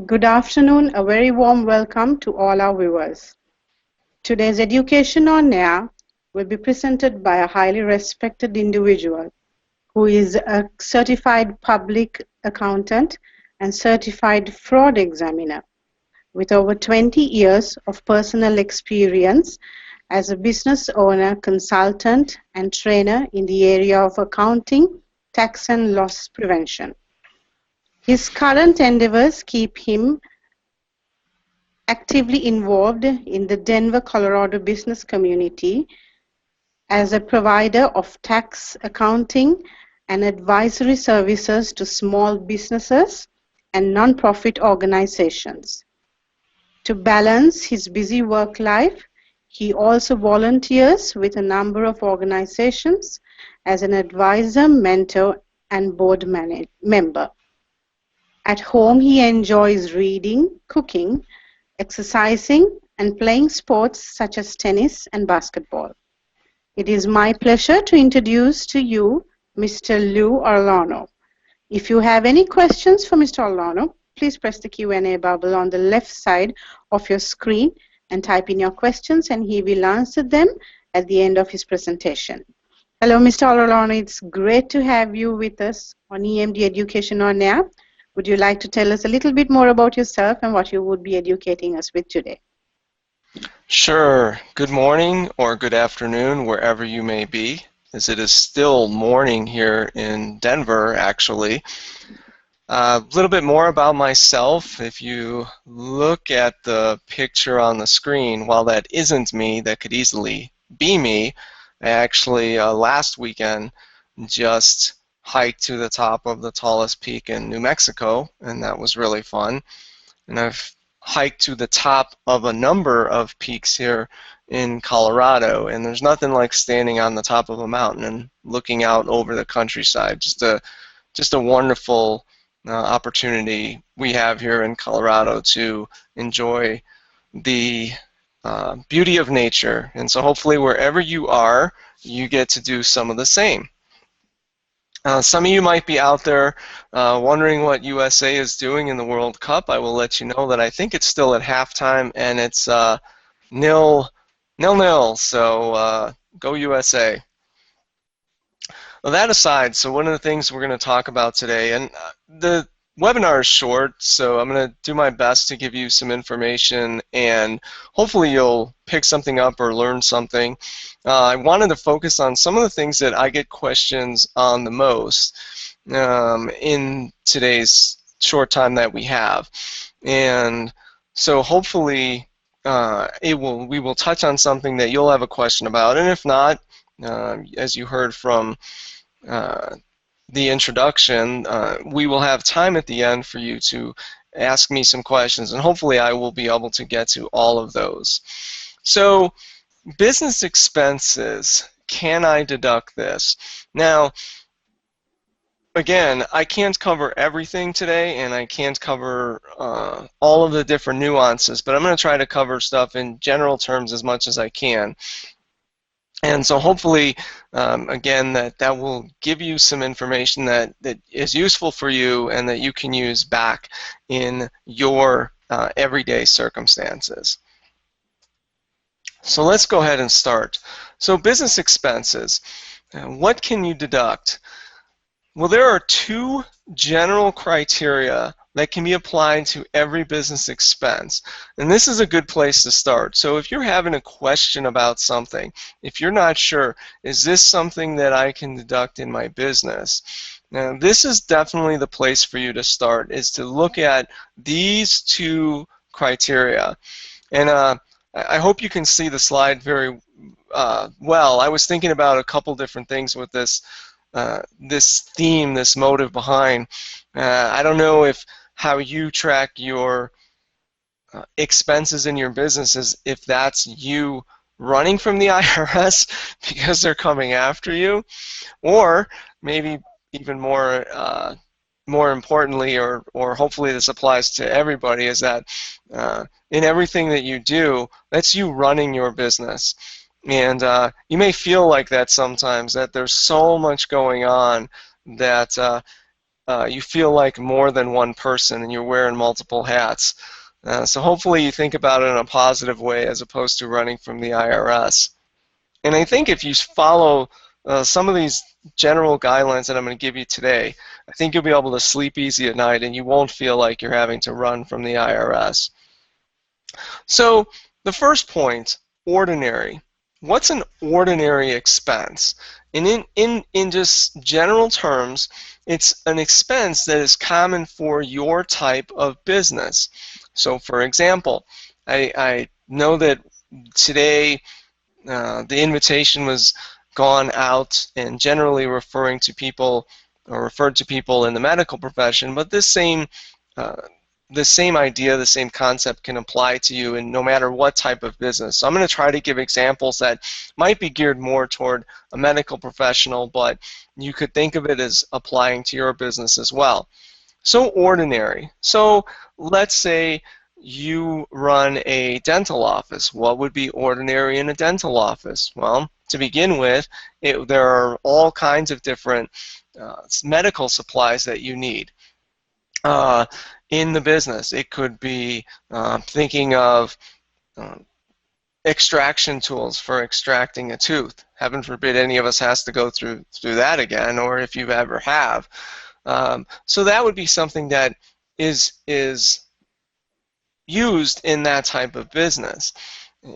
Good afternoon, a very warm welcome to all our viewers. Today's Education on Air will be presented by a highly respected individual who is a certified public accountant and certified fraud examiner with over 20 years of personal experience as a business owner, consultant, and trainer in the area of accounting, tax, and loss prevention. His current endeavors keep him actively involved in the Denver, Colorado business community as a provider of tax, accounting, and advisory services to small businesses and nonprofit organizations. To balance his busy work life, he also volunteers with a number of organizations as an advisor, mentor, and board member. At home, he enjoys reading, cooking, exercising, and playing sports such as tennis and basketball. It is my pleasure to introduce to you Mr. Lou Arellano. If you have any questions for Mr. Arellano, please press the Q&A bubble on the left side of your screen and type in your questions, and he will answer them at the end of his presentation. Hello, Mr. Arellano. It's great to have you with us on EMD Education on Air. Would you like to tell us a little bit more about yourself and what you would be educating us with today? Sure. Good morning or good afternoon, wherever you may be, as it is still morning here in Denver, actually. A little bit more about myself. If you look at the picture on the screen, while that isn't me, that could easily be me. I actually, last weekend, just hiked to the top of the tallest peak in New Mexico, and that was really fun. And I've hiked to the top of a number of peaks here in Colorado, and there's nothing like standing on the top of a mountain and looking out over the countryside. Just a wonderful opportunity we have here in Colorado to enjoy the beauty of nature. And so hopefully wherever you are, you get to do some of the same. Some of you might be out there wondering what USA is doing in the World Cup. I will let you know that I think it's still at halftime, and it's 0-0. So go USA. Well, that aside, so one of the things we're going to talk about today, and the webinar is short, so I'm going to do my best to give you some information, and hopefully you'll pick something up or learn something. I wanted to focus on some of the things that I get questions on the most in today's short time that we have. And so hopefully we will touch on something that you'll have a question about, and if not, as you heard from the introduction, we will have time at the end for you to ask me some questions, and hopefully I will be able to get to all of those. So, business expenses, can I deduct this? Now, again, I can't cover everything today, and I can't cover all of the different nuances, but I'm going to try to cover stuff in general terms as much as I can. And so hopefully, again, that will give you some information that is useful for you and that you can use back in your everyday circumstances. So let's go ahead and start. So business expenses, what can you deduct? Well, there are two general criteria that can be applied to every business expense. And this is a good place to start. So if you're having a question about something, if you're not sure, is this something that I can deduct in my business? Now, this is definitely the place for you to start, is to look at these two criteria. And I hope you can see the slide very well. I was thinking about a couple different things with this this theme, this motive behind. I don't know how you track your expenses in your businesses, if that's you running from the IRS because they're coming after you, or maybe even more importantly, or hopefully this applies to everybody, is that in everything that you do, that's you running your business. And you may feel like that sometimes, that there's so much going on that you feel like more than one person and you're wearing multiple hats. So hopefully you think about it in a positive way as opposed to running from the IRS. And I think if you follow some of these general guidelines that I'm going to give you today, I think you'll be able to sleep easy at night and you won't feel like you're having to run from the IRS. So the first point, ordinary. What's an ordinary expense? And in just general terms, it's an expense that is common for your type of business. So for example, I know that today the invitation was gone out and generally referring to people or referred to people in the medical profession, but uh, this same idea, the same concept can apply to you in no matter what type of business. So I'm going to try to give examples that might be geared more toward a medical professional, but you could think of it as applying to your business as well. So ordinary. So let's say you run a dental office. What would be ordinary in a dental office? Well, to begin with, there are all kinds of different medical supplies that you need in the business. It could be thinking of uh, extraction tools for extracting a tooth. Heaven forbid any of us has to go through that again, or if you ever have. So that would be something that is used in that type of business.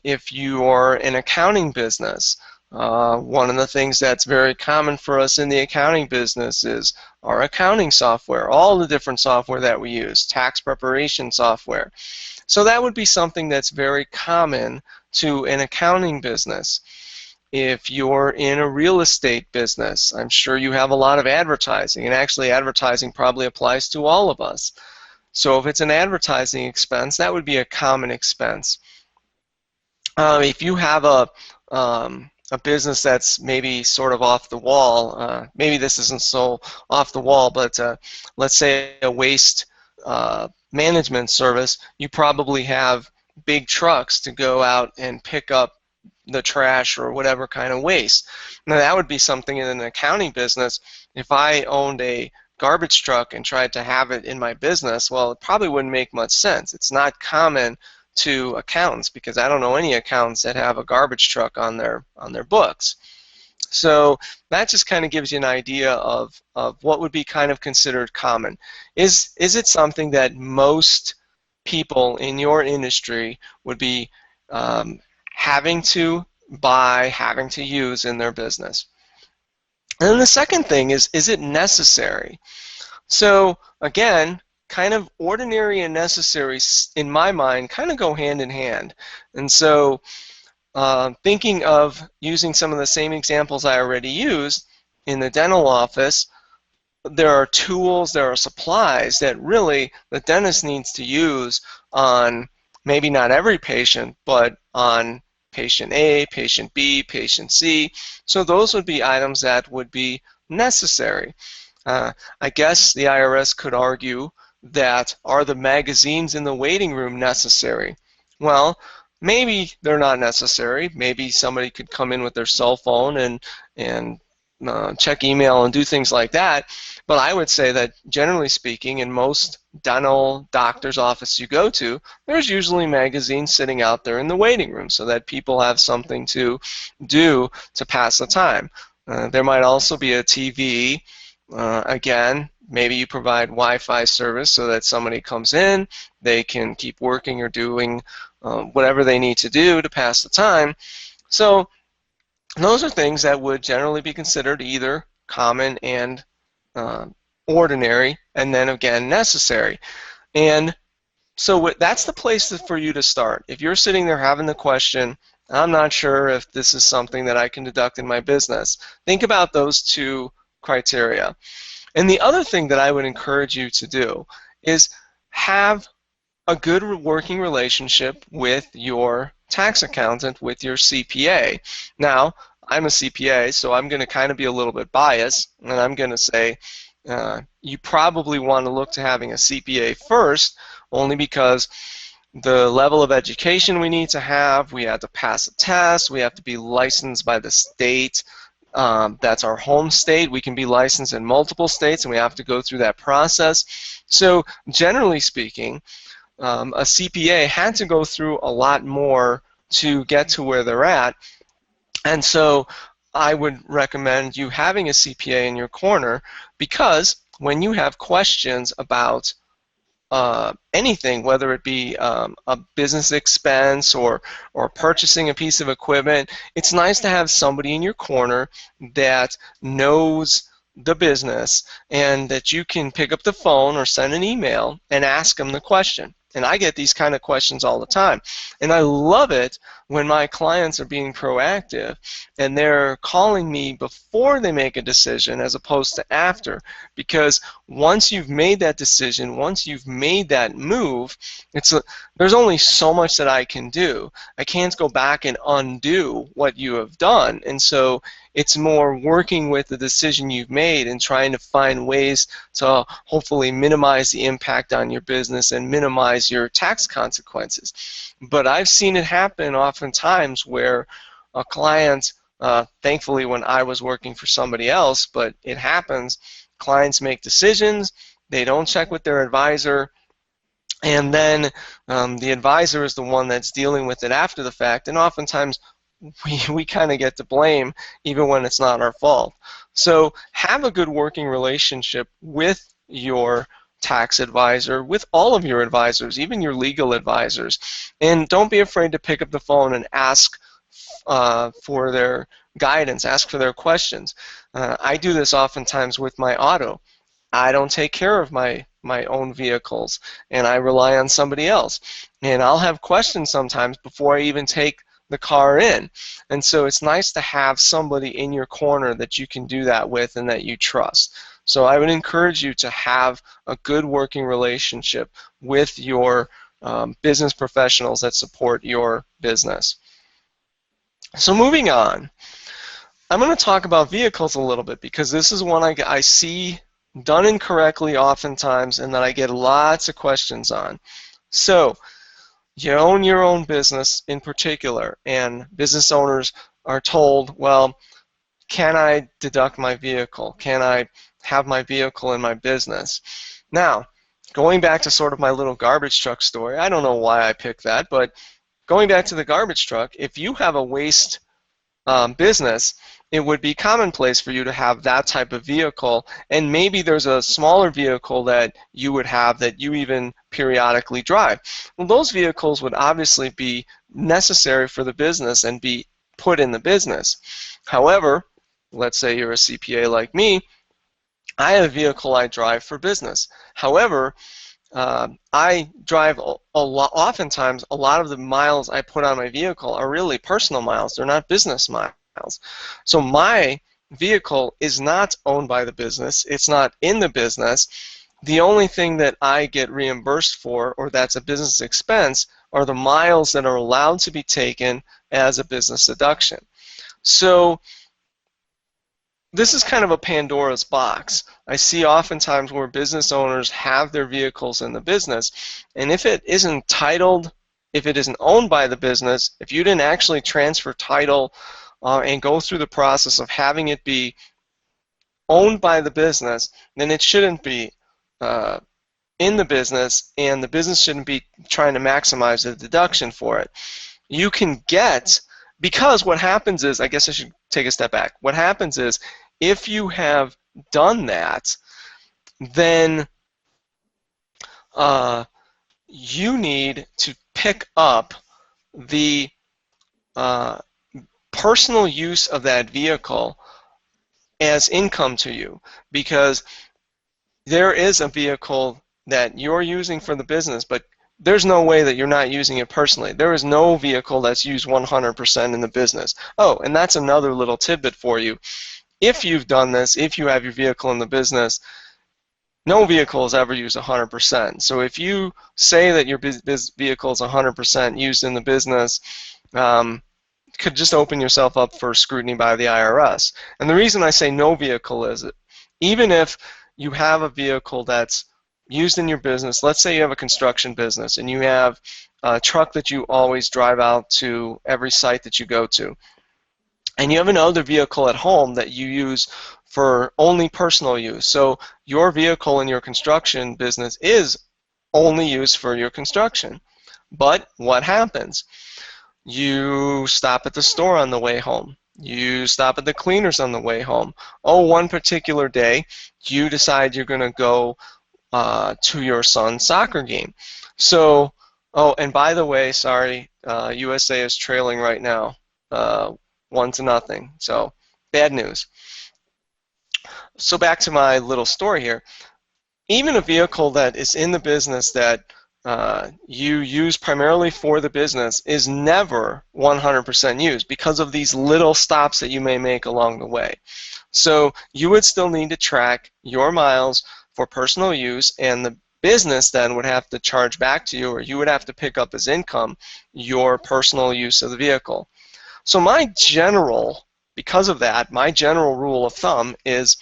If you are an accounting business, one of the things that's very common for us in the accounting business is our accounting software, all the different software that we use, tax preparation software. So that would be something that's very common to an accounting business. If you're in a real estate business, I'm sure you have a lot of advertising, and actually advertising probably applies to all of us. So if it's an advertising expense, that would be a common expense. If you have a business that's maybe sort of off the wall, maybe this isn't so off the wall, but let's say a waste management service, you probably have big trucks to go out and pick up the trash or whatever kind of waste. Now that would be something in an accounting business. If I owned a garbage truck and tried to have it in my business, well, it probably wouldn't make much sense. It's not common to accountants because I don't know any accountants that have a garbage truck on their books. So that just kind of gives you an idea of what would be kind of considered common. Is it something that most people in your industry would be having to buy, having to use in their business? And then the second thing is it necessary? So again, kind of ordinary and necessary, in my mind, kind of go hand in hand. And so thinking of using some of the same examples I already used in the dental office, there are tools, there are supplies that really the dentist needs to use on maybe not every patient, but on patient A, patient B, patient C. So those would be items that would be necessary. I guess the IRS could argue that are the magazines in the waiting room necessary? Well, maybe they're not necessary. Maybe somebody could come in with their cell phone and check email and do things like that. But I would say that generally speaking, in most dental doctor's office you go to, there's usually magazines sitting out there in the waiting room so that people have something to do to pass the time. There might also be a TV. Again, maybe you provide Wi-Fi service so that somebody comes in, they can keep working or doing whatever they need to do to pass the time. So those are things that would generally be considered either common and ordinary, and then again necessary. And so that's the place for you to start. If you're sitting there having the question, I'm not sure if this is something that I can deduct in my business, think about those two criteria. And the other thing that I would encourage you to do is have a good working relationship with your tax accountant, with your CPA. Now, I'm a CPA, so I'm going to kind of be a little bit biased, and I'm going to say you probably want to look to having a CPA first, only because the level of education we need to have, we have to pass a test, we have to be licensed by the state That's our home state. We can be licensed in multiple states, and we have to go through that process. So generally speaking, a CPA had to go through a lot more to get to where they're at. And so I would recommend you having a CPA in your corner, because when you have questions about anything, whether it be a business expense or purchasing a piece of equipment, it's nice to have somebody in your corner that knows the business and that you can pick up the phone or send an email and ask them the question. And I get these kind of questions all the time. And I love it when my clients are being proactive and they're calling me before they make a decision as opposed to after. Because once you've made that decision, once you've made that move, there's only so much that I can do. I can't go back and undo what you have done. And so it's more working with the decision you've made and trying to find ways to hopefully minimize the impact on your business and minimize your tax consequences. But I've seen it happen oftentimes where a client, thankfully when I was working for somebody else, but it happens, clients make decisions, they don't check with their advisor, and then the advisor is the one that's dealing with it after the fact, and oftentimes we kind of get to blame even when it's not our fault. So have a good working relationship with your tax advisor, with all of your advisors, even your legal advisors, and don't be afraid to pick up the phone and ask for their guidance, ask for their questions. I do this oftentimes with my auto. I don't take care of my own vehicles, and I rely on somebody else. And I'll have questions sometimes before I even take the car in. And so it's nice to have somebody in your corner that you can do that with and that you trust. So I would encourage you to have a good working relationship with your business professionals that support your business. So moving on, I'm going to talk about vehicles a little bit, because this is one I see done incorrectly oftentimes and that I get lots of questions on. So you own your own business in particular, and business owners are told, well, can I deduct my vehicle? Can I have my vehicle in my business? Now, going back to sort of my little garbage truck story, I don't know why I picked that, but going back to the garbage truck, if you have a waste business, it would be commonplace for you to have that type of vehicle, and maybe there's a smaller vehicle that you would have that you even periodically drive. Well, those vehicles would obviously be necessary for the business and be put in the business. However, let's say you're a CPA like me, I have a vehicle I drive for business. However, I drive a lot. Oftentimes, a lot of the miles I put on my vehicle are really personal miles. They're not business miles. So my vehicle is not owned by the business. It's not in the business. The only thing that I get reimbursed for, or that's a business expense, are the miles that are allowed to be taken as a business deduction. So this is kind of a Pandora's box. I see oftentimes where business owners have their vehicles in the business, and if it isn't titled, if it isn't owned by the business, if you didn't actually transfer title and go through the process of having it be owned by the business, then it shouldn't be in the business, and the business shouldn't be trying to maximize the deduction for it. You can get, because what happens is, I guess I should take a step back. What happens is, if you have done that, then you need to pick up the personal use of that vehicle as income to you, because there is a vehicle that you're using for the business, but there's no way that you're not using it personally. There is no vehicle that's used 100% in the business. Oh, and that's another little tidbit for you. If you've done this, if you have your vehicle in the business, no vehicle is ever used 100%. So if you say that your vehicle is 100% used in the business, could just open yourself up for scrutiny by the IRS. And the reason I say no vehicle is, even if you have a vehicle that's used in your business, let's say you have a construction business and you have a truck that you always drive out to every site that you go to, and you have another vehicle at home that you use for only personal use. So your vehicle in your construction business is only used for your construction. But what happens? You stop at the store on the way home. You stop at the cleaners on the way home. Oh, one particular day, you decide you're going to go to your son's soccer game. So, oh, and by the way, sorry, USA is trailing right now, 1-0. So, bad news. So back to my little story here. Even a vehicle that is in the business that you use primarily for the business is never 100% used because of these little stops that you may make along the way. So you would still need to track your miles for personal use, and the business then would have to charge back to you, or you would have to pick up as income your personal use of the vehicle. So because of that, my general rule of thumb is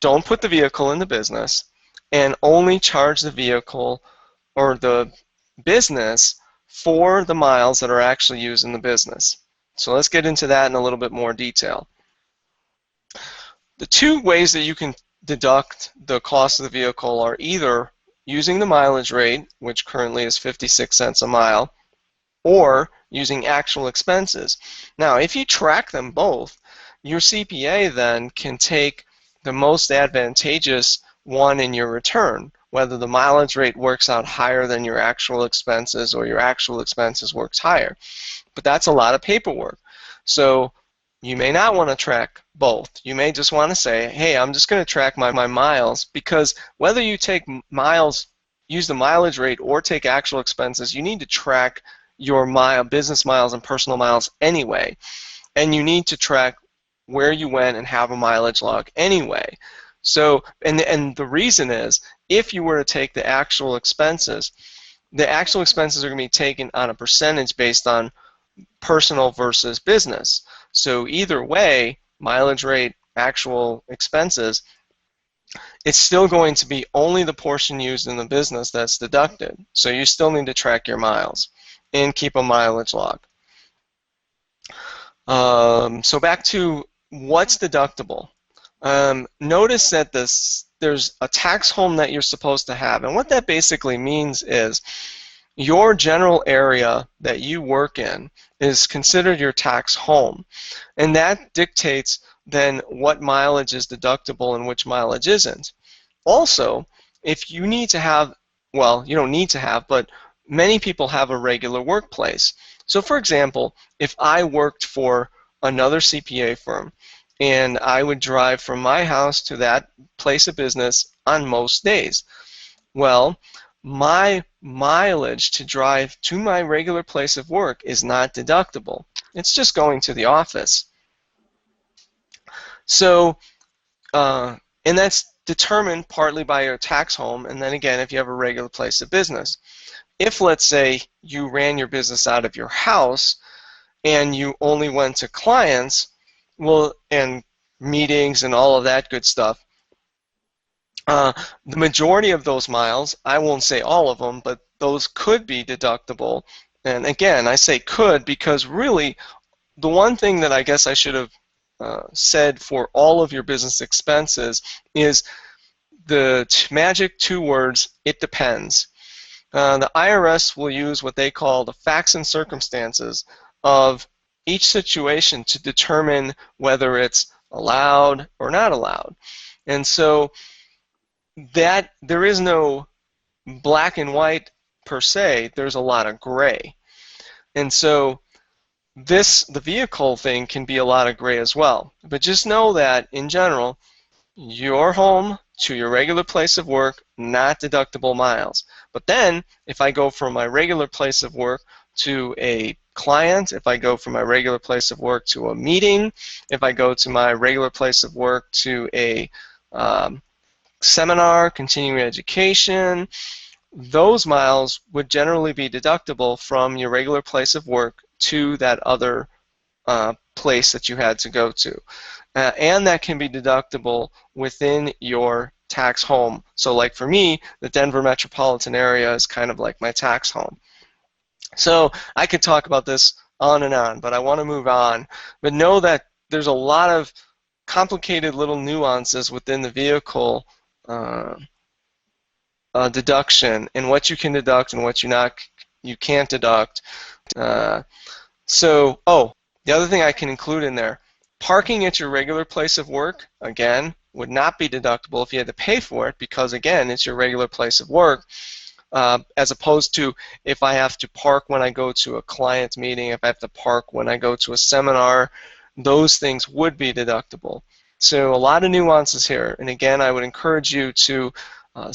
don't put the vehicle in the business and only charge the vehicle or the business for the miles that are actually used in the business. So let's get into that in a little bit more detail. The two ways that you can deduct the cost of the vehicle are either using the mileage rate, which currently is 56 cents a mile, or using actual expenses. Now, if you track them both, your CPA then can take the most advantageous one in your return, whether the mileage rate works out higher than your actual expenses or your actual expenses works higher. But that's a lot of paperwork. So you may not want to track both. You may just want to say, hey, I'm just going to track my miles, because whether you take miles, use the mileage rate, or take actual expenses, you need to track your business miles and personal miles anyway. And you need to track where you went and have a mileage log anyway. So, and the reason is, if you were to take the actual expenses are going to be taken on a percentage based on personal versus business. So either way, mileage rate, actual expenses, it's still going to be only the portion used in the business that's deducted. So you still need to track your miles and keep a mileage log. So back to what's deductible. Notice that there's a tax home that you're supposed to have, and what that basically means is your general area that you work in is considered your tax home, and that dictates then what mileage is deductible and which mileage isn't. Also, if you need to have, well, you don't need to have, but many people have a regular workplace. So for example, if I worked for another CPA firm and I would drive from my house to that place of business on most days, well, my mileage to drive to my regular place of work is not deductible. It's just going to the office. So, and that's determined partly by your tax home, and then again, if you have a regular place of business. If, let's say, you ran your business out of your house and you only went to clients, well, and meetings and all of that good stuff, the majority of those miles, I won't say all of them, but those could be deductible. And again, I say could because really the one thing that I guess I should have said for all of your business expenses is the magic two words, it depends. The IRS will use what they call the facts and circumstances of each situation to determine whether it's allowed or not allowed. And so that there is no black and white per se, there's a lot of gray. And so the vehicle thing can be a lot of gray as well. But just know that in general, your home to your regular place of work, not deductible miles. But then if I go from my regular place of work to a client, if I go from my regular place of work to a meeting, if I go to my regular place of work to a seminar, continuing education, those miles would generally be deductible from your regular place of work to that other place that you had to go to. And that can be deductible within your tax home. So like for me, the Denver metropolitan area is kind of like my tax home. So I could talk about this on and on, but I want to move on. But know that there's a lot of complicated little nuances within the vehicle deduction and what you can deduct and what you can't deduct. The other thing I can include in there, parking at your regular place of work, again, would not be deductible if you had to pay for it because, again, it's your regular place of work, as opposed to if I have to park when I go to a client meeting, if I have to park when I go to a seminar, those things would be deductible. So a lot of nuances here, and again, I would encourage you to have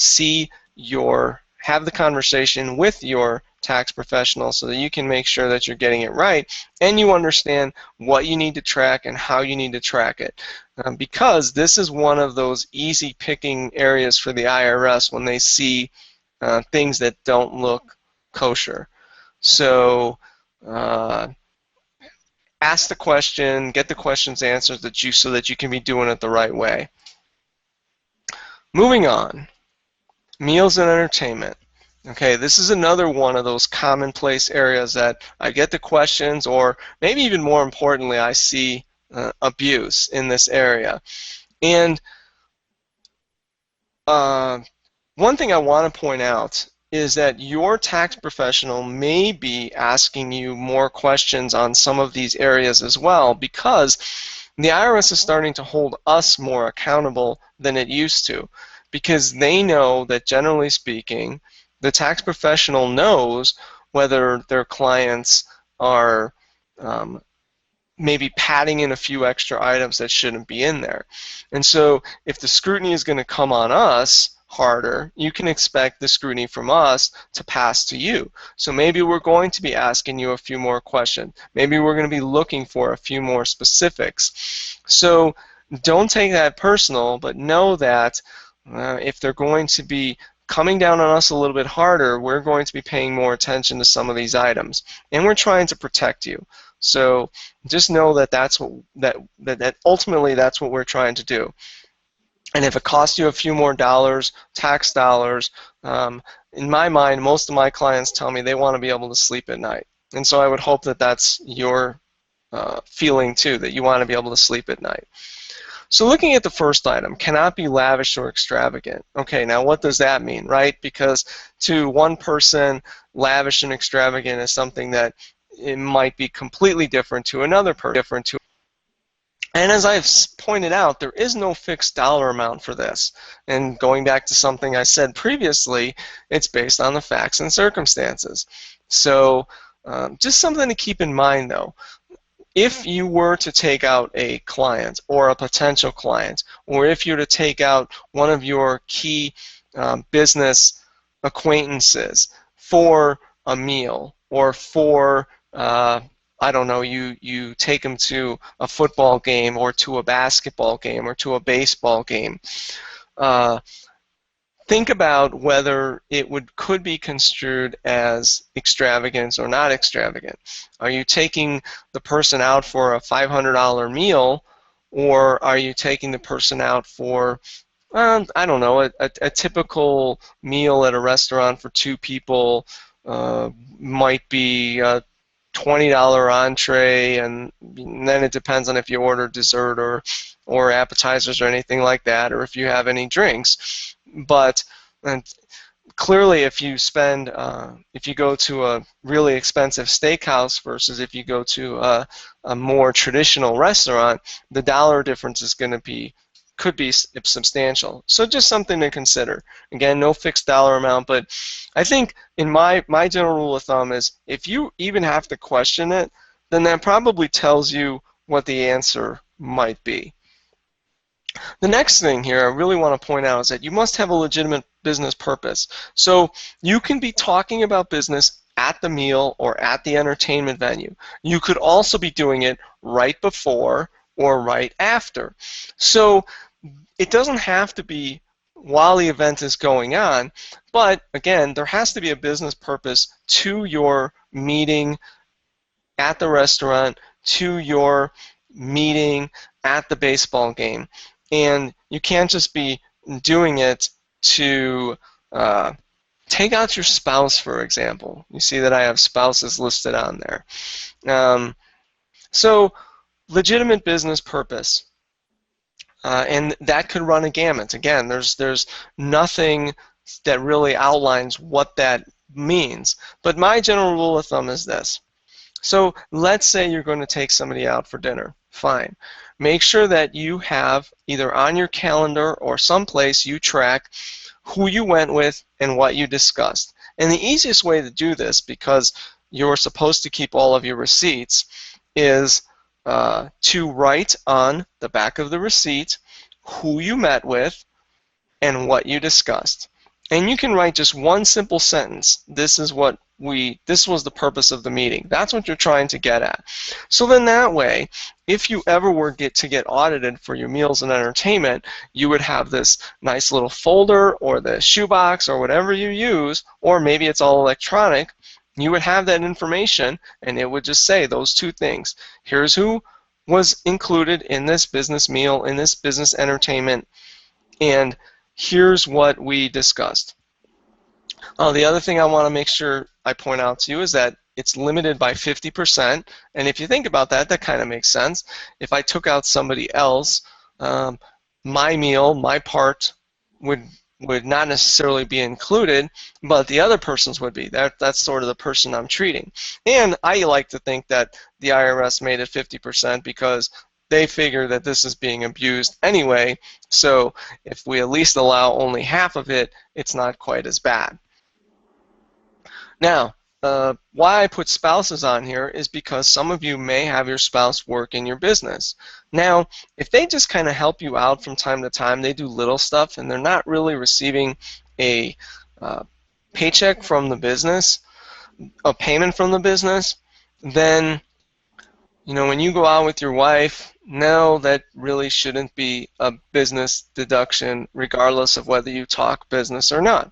the conversation with your tax professional so that you can make sure that you're getting it right and you understand what you need to track and how you need to track it. Because this is one of those easy picking areas for the IRS when they see things that don't look kosher. So ask the question, get the questions answered so that you can be doing it the right way. Moving on. Meals and entertainment. Okay, this is another one of those commonplace areas that I get the questions, or maybe even more importantly, I see abuse in this area. And one thing I want to point out is that your tax professional may be asking you more questions on some of these areas as well, because the IRS is starting to hold us more accountable than it used to, because they know that, generally speaking, the tax professional knows whether their clients are maybe padding in a few extra items that shouldn't be in there. And so if the scrutiny is going to come on us harder, you can expect the scrutiny from us to pass to you. So maybe we're going to be asking you a few more questions. Maybe we're going to be looking for a few more specifics. So don't take that personal, but know that if they're going to be coming down on us a little bit harder, we're going to be paying more attention to some of these items. And we're trying to protect you. So just know that that ultimately that's what we're trying to do. And if it costs you a few more dollars, tax dollars, in my mind, most of my clients tell me they want to be able to sleep at night. And so I would hope that that's your feeling too, that you want to be able to sleep at night. So looking at the first item, cannot be lavish or extravagant. Okay, now what does that mean, right? Because to one person, lavish and extravagant is something that it might be completely different to another person. And as I've pointed out, there is no fixed dollar amount for this. And going back to something I said previously, it's based on the facts and circumstances. So just something to keep in mind, though. If you were to take out a client or a potential client, or if you were to take out one of your key business acquaintances for a meal, or for I don't know, you take them to a football game or to a basketball game or to a baseball game, think about whether it could be construed as extravagance or not extravagant. Are you taking the person out for a $500 meal, or are you taking the person out for, I don't know, a typical meal at a restaurant for two people might be a $20 entree, and then it depends on if you order dessert or appetizers or anything like that, or if you have any drinks. But clearly, if you go to a really expensive steakhouse versus if you go to a more traditional restaurant, the dollar difference is going to could be substantial. So just something to consider. Again, no fixed dollar amount, but I think in my general rule of thumb is if you even have to question it, then that probably tells you what the answer might be. The next thing here I really want to point out is that you must have a legitimate business purpose. So you can be talking about business at the meal or at the entertainment venue. You could also be doing it right before or right after. So it doesn't have to be while the event is going on, but again, there has to be a business purpose to your meeting at the restaurant, to your meeting at the baseball game. And you can't just be doing it to Take out your spouse, for example. You see that I have spouses listed on there. So legitimate business purpose. And that could run a gamut. Again, there's nothing that really outlines what that means. But my general rule of thumb is this. So let's say you're going to take somebody out for dinner. Fine. Make sure that you have either on your calendar or someplace you track who you went with and what you discussed. And the easiest way to do this, because you're supposed to keep all of your receipts, is to write on the back of the receipt who you met with and what you discussed. And you can write just one simple sentence. This was the purpose of the meeting. That's what you're trying to get at. So then that way, if you ever were to get audited for your meals and entertainment, you would have this nice little folder or the shoebox or whatever you use, or maybe it's all electronic. You would have that information and it would just say those two things. Here's who was included in this business meal, in this business entertainment, and here's what we discussed. The other thing I want to make sure I point out to you is that it's limited by 50%, and if you think about that, that kind of makes sense. If I took out somebody else, my meal, my part would not necessarily be included, but the other person's would be. That's sort of the person I'm treating. And I like to think that the IRS made it 50% because they figure that this is being abused anyway, so if we at least allow only half of it, it's not quite as bad. Now, why I put spouses on here is because some of you may have your spouse work in your business. Now, if they just kind of help you out from time to time, they do little stuff and they're not really receiving a paycheck from the business, a payment from the business, then when you go out with your wife, no, that really shouldn't be a business deduction regardless of whether you talk business or not.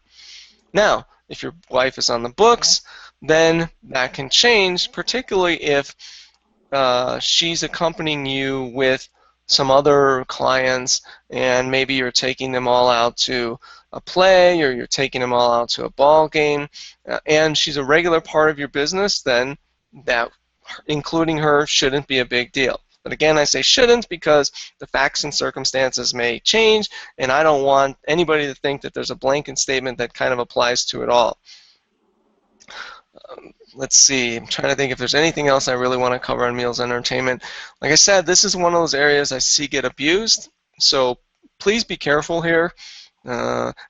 Now, if your wife is on the books, then that can change, particularly if she's accompanying you with some other clients and maybe you're taking them all out to a play or you're taking them all out to a ball game and she's a regular part of your business, then that including her shouldn't be a big deal. But again, I say shouldn't because the facts and circumstances may change, and I don't want anybody to think that there's a blanket statement that kind of applies to it all. Let's see, I'm trying to think if there's anything else I really want to cover on meals and entertainment. Like I said, this is one of those areas I see get abused, so please be careful here.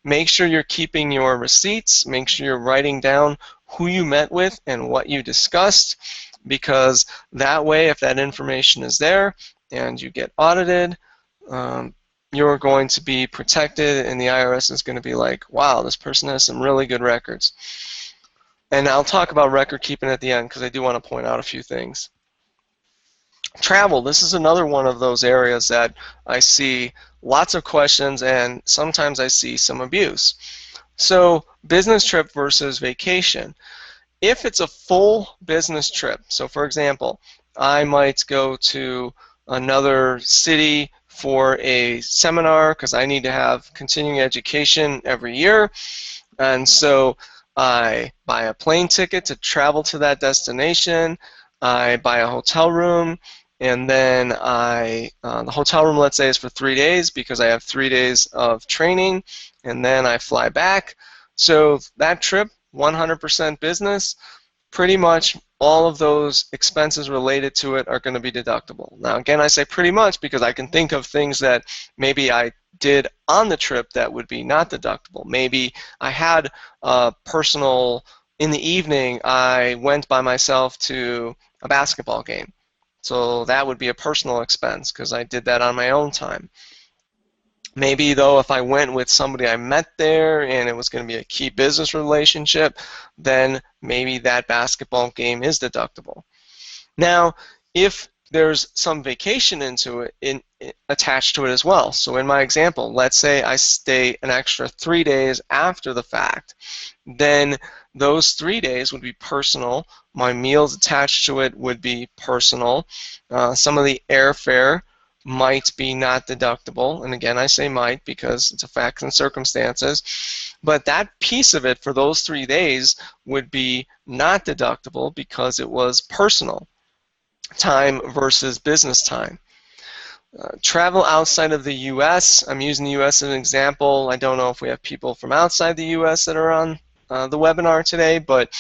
Make sure you're keeping your receipts, make sure you're writing down who you met with and what you discussed, because that way, if that information is there and you get audited, you're going to be protected and the IRS is going to be like, wow, this person has some really good records. And I'll talk about record keeping at the end because I do want to point out a few things. Travel, this is another one of those areas that I see lots of questions and sometimes I see some abuse. So business trip versus vacation. If it's a full business trip, so for example, I might go to another city for a seminar because I need to have continuing education every year, and so I buy a plane ticket to travel to that destination, I buy a hotel room, and then the hotel room, let's say, is for 3 days because I have 3 days of training, and then I fly back. So that trip, 100% business, pretty much all of those expenses related to it are going to be deductible. Now again, I say pretty much because I can think of things that maybe I did on the trip that would be not deductible. Maybe I had a personal, in the evening I went by myself to a basketball game. So that would be a personal expense because I did that on my own time. Maybe, though, if I went with somebody I met there and it was going to be a key business relationship, then maybe that basketball game is deductible. Now, if there's some vacation attached to it as well. So in my example, let's say I stay an extra 3 days after the fact, then those 3 days would be personal. My meals attached to it would be personal. Some of the airfare might be not deductible. And again, I say might because it's a facts and circumstances. But that piece of it for those 3 days would be not deductible because it was personal time versus business time. Travel outside of the U.S., I'm using the U.S. as an example. I don't know if we have people from outside the U.S. that are on the webinar today, but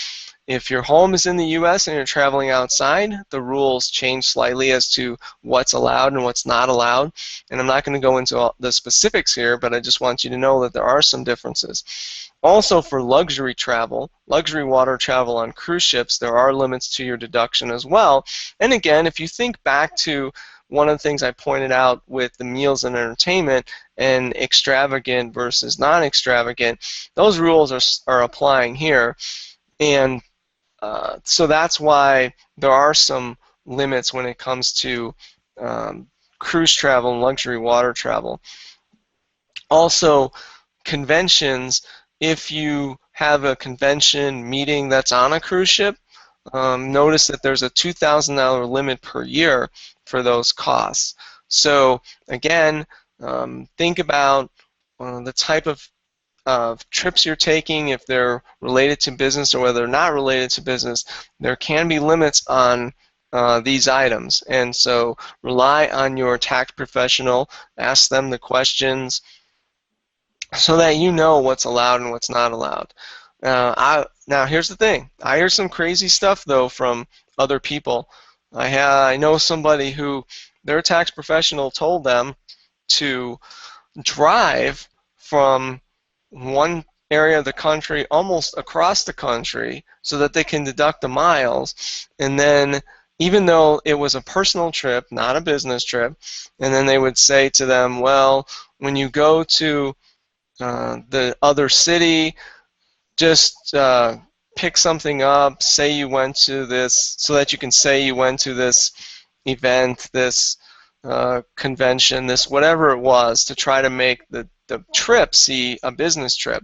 if your home is in the U.S. and you're traveling outside, the rules change slightly as to what's allowed and what's not allowed. And I'm not going to go into all the specifics here, but I just want you to know that there are some differences. Also, for luxury travel, luxury water travel on cruise ships, there are limits to your deduction as well. And again, if you think back to one of the things I pointed out with the meals and entertainment and extravagant versus non-extravagant, those rules are applying here. And so that's why there are some limits when it comes to cruise travel and luxury water travel. Also, conventions, if you have a convention meeting that's on a cruise ship, notice that there's a $2,000 limit per year for those costs. So again, think about the type of trips you're taking, if they're related to business or whether they're not related to business. There can be limits on these items, and so rely on your tax professional, ask them the questions so that you know what's allowed and what's not allowed. Now here's the thing, I hear some crazy stuff though from other people. I know somebody who their tax professional told them to drive from one area of the country almost across the country so that they can deduct the miles, and then even though it was a personal trip, not a business trip, and then they would say to them, well, when you go to the other city, just pick something up, say you went to this, so that you can say you went to this event, this convention, this whatever it was, to try to make the trip see a business trip.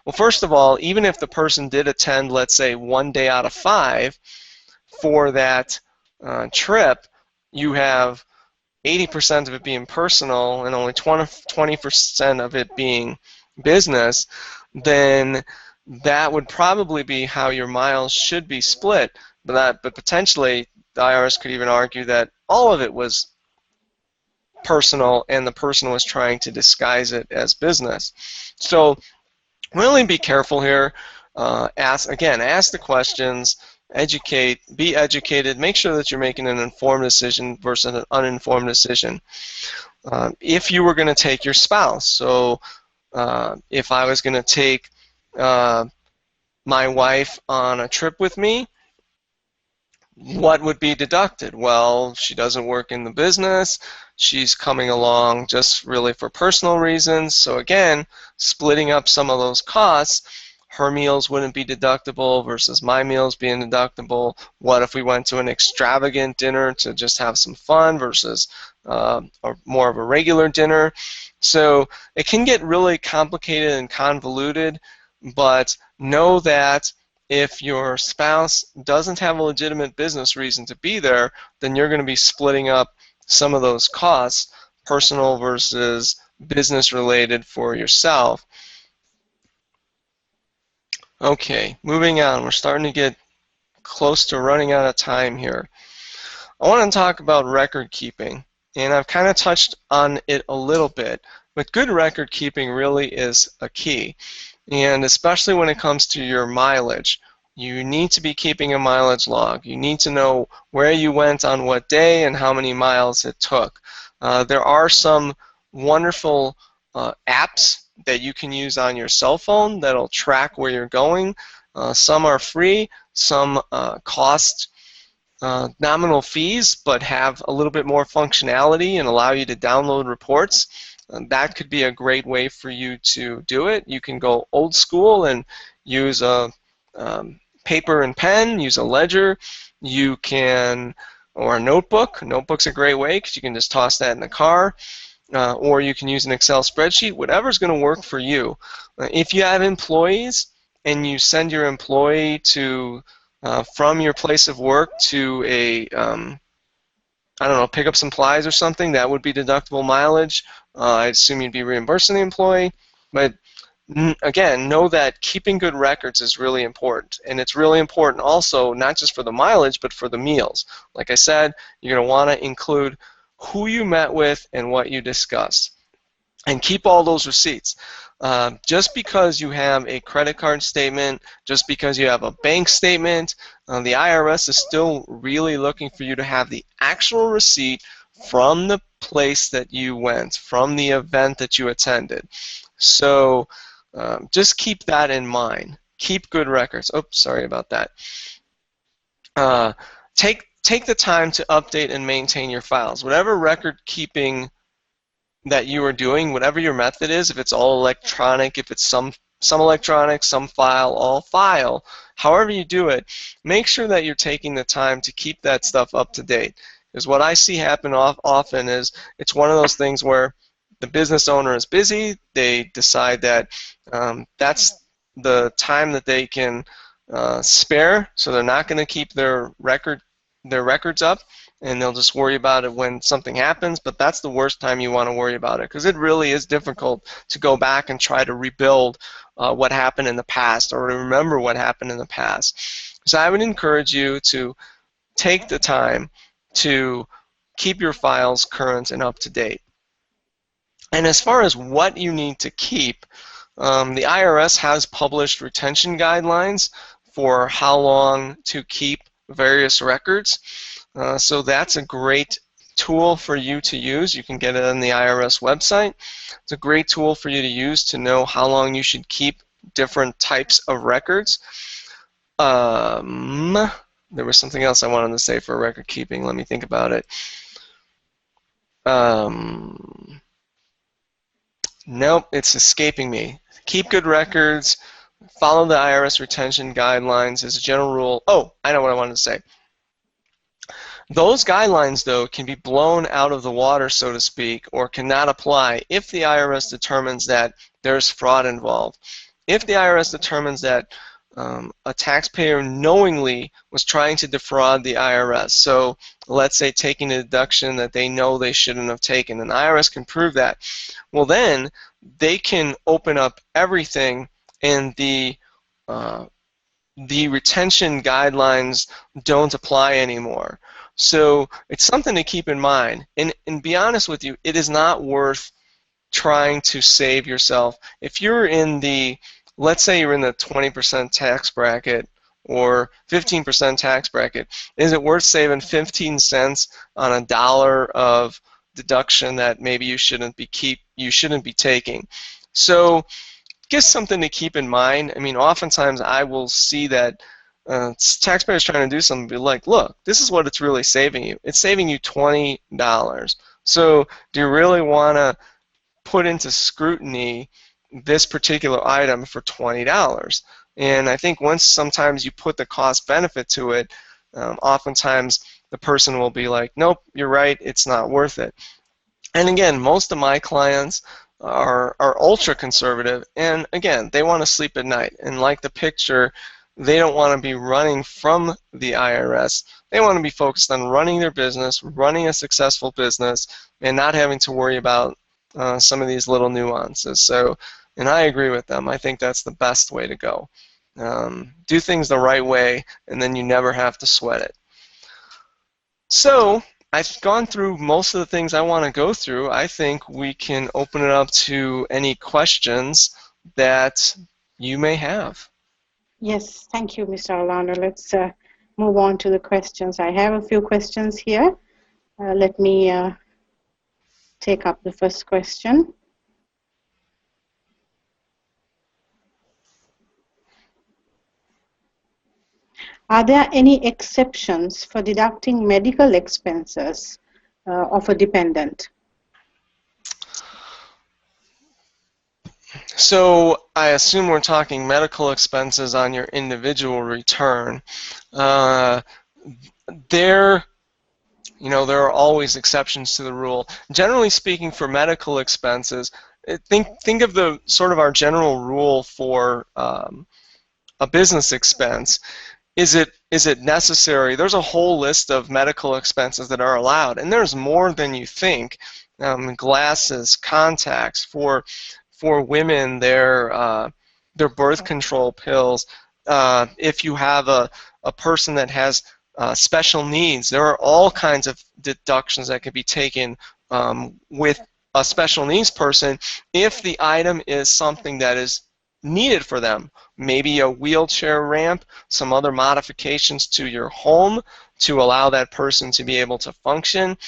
Well, first of all, even if the person did attend, let's say, 1 day out of 5 for that trip, you have 80% of it being personal and only 20% of it being business, then that would probably be how your miles should be split. But potentially, the IRS could even argue that all of it was personal and the person was trying to disguise it as business. So really be careful here. Ask the questions, be educated, make sure that you're making an informed decision versus an uninformed decision. If you were going to take your spouse, so if I was going to take my wife on a trip with me, what would be deducted? Well, she doesn't work in the business. She's coming along just really for personal reasons. So again, splitting up some of those costs, her meals wouldn't be deductible versus my meals being deductible. What if we went to an extravagant dinner to just have some fun versus more of a regular dinner? So it can get really complicated and convoluted, but know that if your spouse doesn't have a legitimate business reason to be there, then you're going to be splitting up some of those costs, personal versus business related, for yourself. Okay, moving on. We're starting to get close to running out of time here. I want to talk about record keeping, and I've kind of touched on it a little bit, but good record keeping really is a key. And especially when it comes to your mileage, you need to be keeping a mileage log. You need to know where you went on what day and how many miles it took. There are some wonderful apps that you can use on your cell phone that'll track where you're going. Some are free, some cost nominal fees, but have a little bit more functionality and allow you to download reports. That could be a great way for you to do it. You can go old school and use a paper and pen, use a ledger. You can, or a notebook. A notebook's a great way because you can just toss that in the car. Or you can use an Excel spreadsheet, whatever's going to work for you. If you have employees and you send your employee to from your place of work to a I don't know, pick up supplies or something, that would be deductible mileage. I assume you'd be reimbursing the employee. But again, know that keeping good records is really important. And it's really important also, not just for the mileage, but for the meals. Like I said, you're going to want to include who you met with and what you discussed. And keep all those receipts. Just because you have a credit card statement, just because you have a bank statement, the IRS is still really looking for you to have the actual receipt from the place that you went, from the event that you attended. So just keep that in mind. Keep good records. Oops, sorry about that. Take the time to update and maintain your files. Whatever record keeping that you are doing, whatever your method is, if it's all electronic, if it's some electronic, some file, all file, however you do it, make sure that you're taking the time to keep that stuff up to date. Because what I see happen often is it's one of those things where the business owner is busy, they decide that that's the time that they can spare, so they're not going to keep their records up, and they'll just worry about it when something happens. But that's the worst time you want to worry about it, because it really is difficult to go back and try to rebuild what happened in the past, or to remember what happened in the past. So I would encourage you to take the time to keep your files current and up to date. And as far as what you need to keep, the IRS has published retention guidelines for how long to keep various records. So that's a great tool for you to use. You can get it on the IRS website. It's a great tool for you to use to know how long you should keep different types of records. There was something else I wanted to say for record keeping. Let me think about it. Nope, it's escaping me. Keep good records. Follow the IRS retention guidelines as a general rule. Oh, I know what I wanted to say. Those guidelines, though, can be blown out of the water, so to speak, or cannot apply if the IRS determines that there's fraud involved. If the IRS determines that a taxpayer knowingly was trying to defraud the IRS, so let's say taking a deduction that they know they shouldn't have taken, and the IRS can prove that, well then they can open up everything, and the retention guidelines don't apply anymore. So it's something to keep in mind. And be honest with you, it is not worth trying to save yourself. If you're in the, let's say you're in the 20% tax bracket or 15% tax bracket, is it worth saving 15 cents on a dollar of deduction that maybe you shouldn't be taking? So just something to keep in mind. I mean, oftentimes I will see that taxpayers trying to do something, be like, look, this is what it's really saving you. It's saving you $20. So do you really want to put into scrutiny this particular item for $20? And I think once sometimes you put the cost benefit to it, oftentimes the person will be like, nope, you're right, it's not worth it. And again, most of my clients are ultra conservative, and again, they want to sleep at night. And like the picture, they don't want to be running from the IRS. They want to be focused on running their business, running a successful business, and not having to worry about some of these little nuances. So, and I agree with them. I think that's the best way to go. Do things the right way, and then you never have to sweat it. So I've gone through most of the things I want to go through. I think we can open it up to any questions that you may have. Yes, thank you, Mr. Arellano. Let's move on to the questions. I have a few questions here. Let me take up the first question. Are there any exceptions for deducting medical expenses of a dependent? So I assume we're talking medical expenses on your individual return. There are always exceptions to the rule. Generally speaking, for medical expenses, think of the sort of our general rule for a business expense. Is it is it necessary? There's a whole list of medical expenses that are allowed, and there's more than you think. Glasses, contacts for women, their birth control pills. If you have a person that has special needs, there are all kinds of deductions that could be taken with a special needs person if the item is something that is needed for them. Maybe a wheelchair ramp, some other modifications to your home to allow that person to be able to function.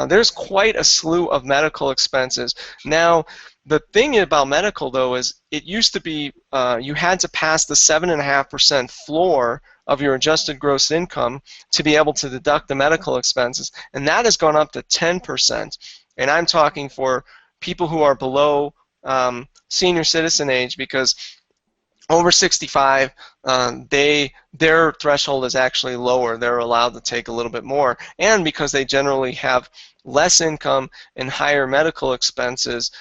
There's quite a slew of medical expenses. Now, the thing about medical, though, is it used to be you had to pass the 7.5% floor of your adjusted gross income to be able to deduct the medical expenses, and that has gone up to 10%. And I'm talking for people who are below senior citizen age, because over 65, their threshold is actually lower. They're allowed to take a little bit more, and because they generally have less income and higher medical expenses,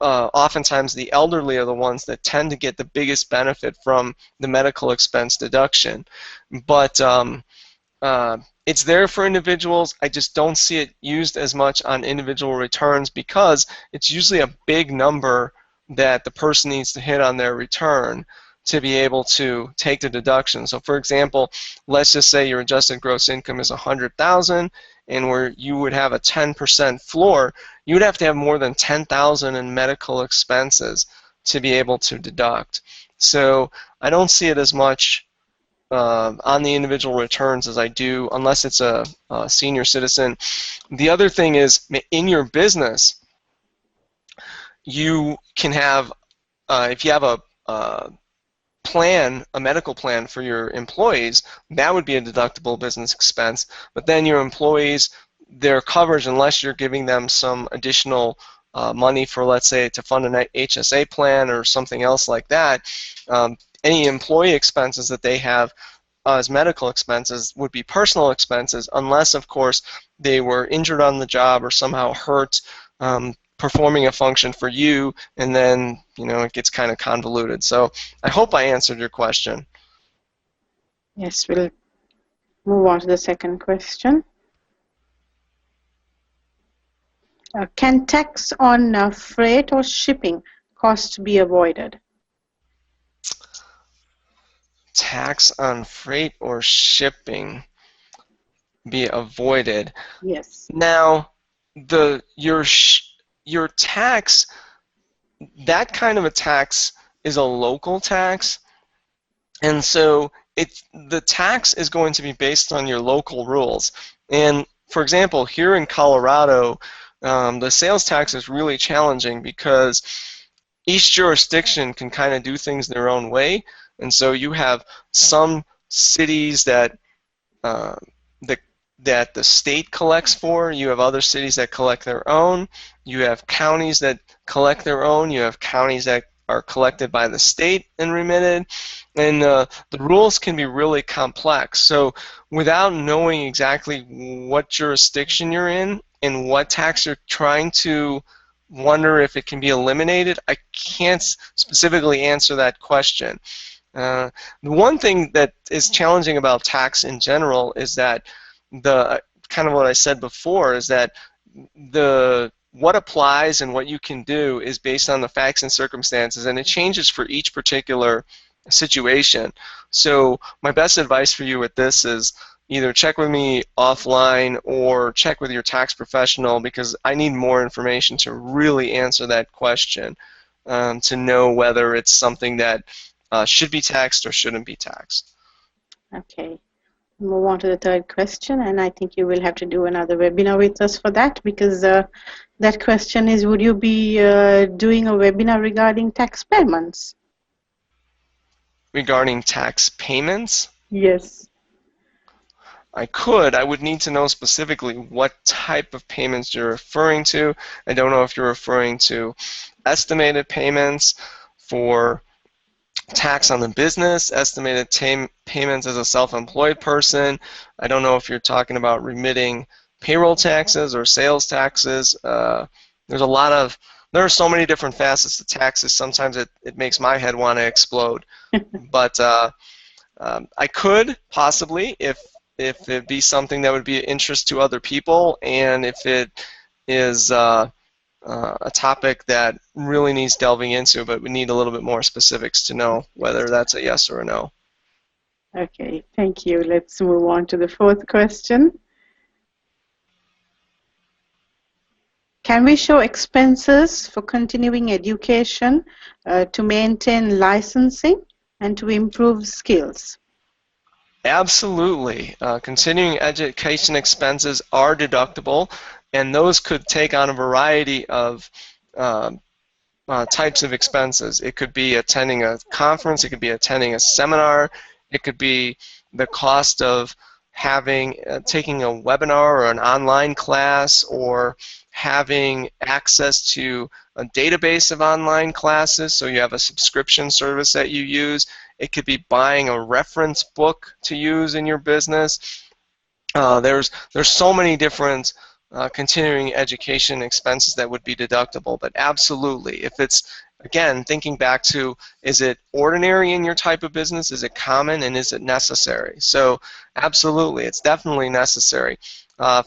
oftentimes the elderly are the ones that tend to get the biggest benefit from the medical expense deduction. But it's there for individuals. I just don't see it used as much on individual returns because it's usually a big number that the person needs to hit on their return to be able to take the deduction. So for example, let's just say your adjusted gross income is $100,000, and where you would have a 10% floor, you would have to have more than $10,000 in medical expenses to be able to deduct. So I don't see it as much on the individual returns as I do, unless it's a senior citizen. The other thing is, in your business, you can have, if you have a plan, a medical plan for your employees, that would be a deductible business expense. But then your employees, their coverage, unless you're giving them some additional money for, let's say, to fund an HSA plan or something else like that, any employee expenses that they have as medical expenses would be personal expenses, unless, of course, they were injured on the job or somehow hurt performing a function for you, and then it gets kind of convoluted. So I hope I answered your question. Yes, we'll move on to the second question. Can tax on freight or shipping costs be avoided? Tax on freight or shipping be avoided? Yes. Now, your tax, that kind of a tax is a local tax, and so the tax is going to be based on your local rules. And for example, here in Colorado, the sales tax is really challenging because each jurisdiction can kind of do things their own way, and so you have some cities that that the state collects for, you have other cities that collect their own, you have counties that collect their own, you have counties that are collected by the state and remitted, and the rules can be really complex. So without knowing exactly what jurisdiction you're in and what tax you're trying to wonder if it can be eliminated, I can't specifically answer that question. The one thing that is challenging about tax in general is that the kind of what I said before is that what applies and what you can do is based on the facts and circumstances, and it changes for each particular situation. So my best advice for you with this is either check with me offline or check with your tax professional, because I need more information to really answer that question, to know whether it's something that should be taxed or shouldn't be taxed. Okay. Move on to the third question, and I think you will have to do another webinar with us for that, because that question is, would you be doing a webinar regarding tax payments? Regarding tax payments? Yes. I could. I would need to know specifically what type of payments you're referring to. I don't know if you're referring to estimated payments for tax on the business, estimated payments as a self-employed person. I don't know if you're talking about remitting payroll taxes or sales taxes. There are so many different facets to taxes. Sometimes it makes my head want to explode. But I could possibly, if it be something that would be of interest to other people, and if it is a topic that really needs delving into, but we need a little bit more specifics to know whether that's a yes or a no. Okay, thank you. Let's move on to the fourth question. Can we show expenses for continuing education to maintain licensing and to improve skills? Absolutely. Continuing education expenses are deductible, and those could take on a variety of types of expenses. It could be attending a conference, it could be attending a seminar, it could be the cost of having taking a webinar or an online class, or having access to a database of online classes, so you have a subscription service that you use. It could be buying a reference book to use in your business. There's so many different continuing education expenses that would be deductible, but absolutely, if it's, again, thinking back to, is it ordinary in your type of business, is it common, and is it necessary? So absolutely, it's definitely necessary.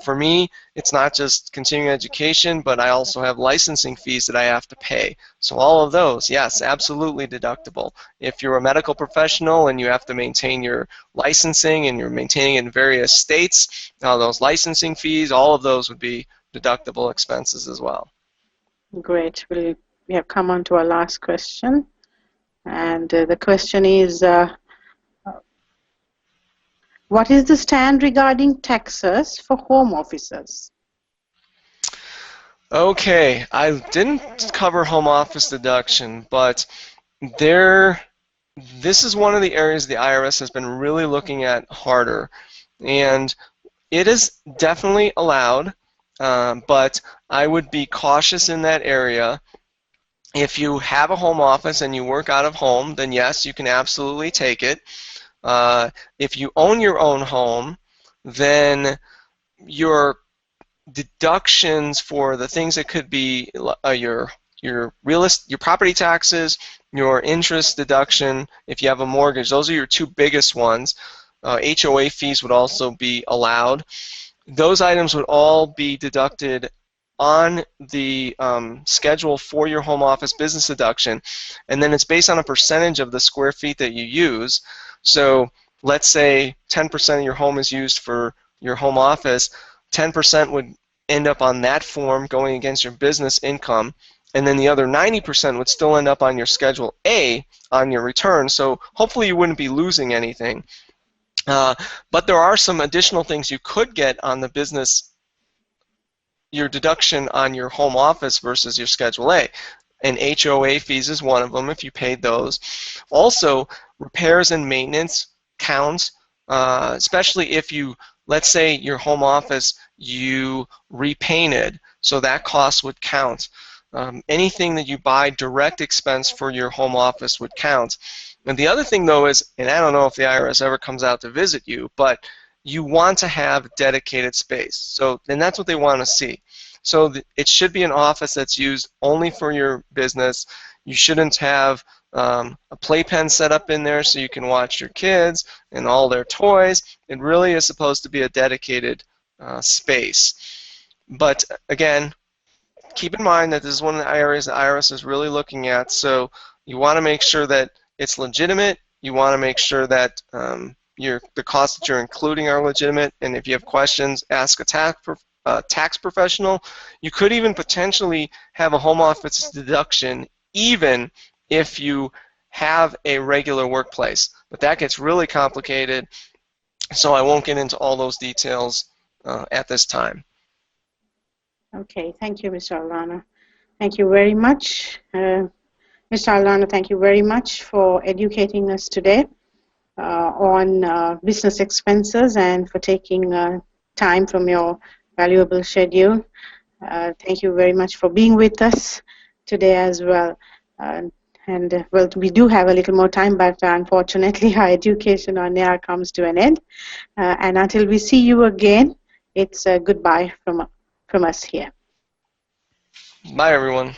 For me, it's not just continuing education, but I also have licensing fees that I have to pay. So all of those, yes, absolutely deductible. If you're a medical professional and you have to maintain your licensing and you're maintaining it in various states, those licensing fees, all of those would be deductible expenses as well. Great. We have come on to our last question. And the question is, what is the stand regarding taxes for home offices? Okay, I didn't cover home office deduction, but this is one of the areas the IRS has been really looking at harder, and it is definitely allowed, but I would be cautious in that area. If you have a home office and you work out of home, then yes, you can absolutely take it. If you own your own home, then your deductions for the things that could be your property taxes, your interest deduction, if you have a mortgage, those are your two biggest ones. HOA fees would also be allowed. Those items would all be deducted on the schedule for your home office business deduction, and then it's based on a percentage of the square feet that you use. So let's say 10% of your home is used for your home office, 10% would end up on that form going against your business income, and then the other 90% would still end up on your Schedule A on your return. So hopefully you wouldn't be losing anything. But there are some additional things you could get on the business, your deduction on your home office versus your Schedule A. And HOA fees is one of them if you paid those. Also, repairs and maintenance counts, especially if you, let's say your home office, you repainted, so that cost would count. Anything that you buy direct expense for your home office would count. And the other thing though is, and I don't know if the IRS ever comes out to visit you, but you want to have dedicated space. So, and that's what they want to see. So it should be an office that's used only for your business. You shouldn't have a playpen set up in there so you can watch your kids and all their toys. It really is supposed to be a dedicated space. But again, keep in mind that this is one of the areas the IRS is really looking at. So you want to make sure that it's legitimate. You want to make sure that the costs that you're including are legitimate. And if you have questions, ask a tax professional. You could even potentially have a home office deduction even if you have a regular workplace. But that gets really complicated, so I won't get into all those details at this time. Okay, thank you, Mr. Arellano. Thank you very much. Mr. Arellano, thank you very much for educating us today on business expenses and for taking time from your valuable schedule. Thank you very much for being with us today as well. Well, we do have a little more time, but unfortunately our education on air comes to an end. And until we see you again, it's a goodbye from us here. Bye, everyone.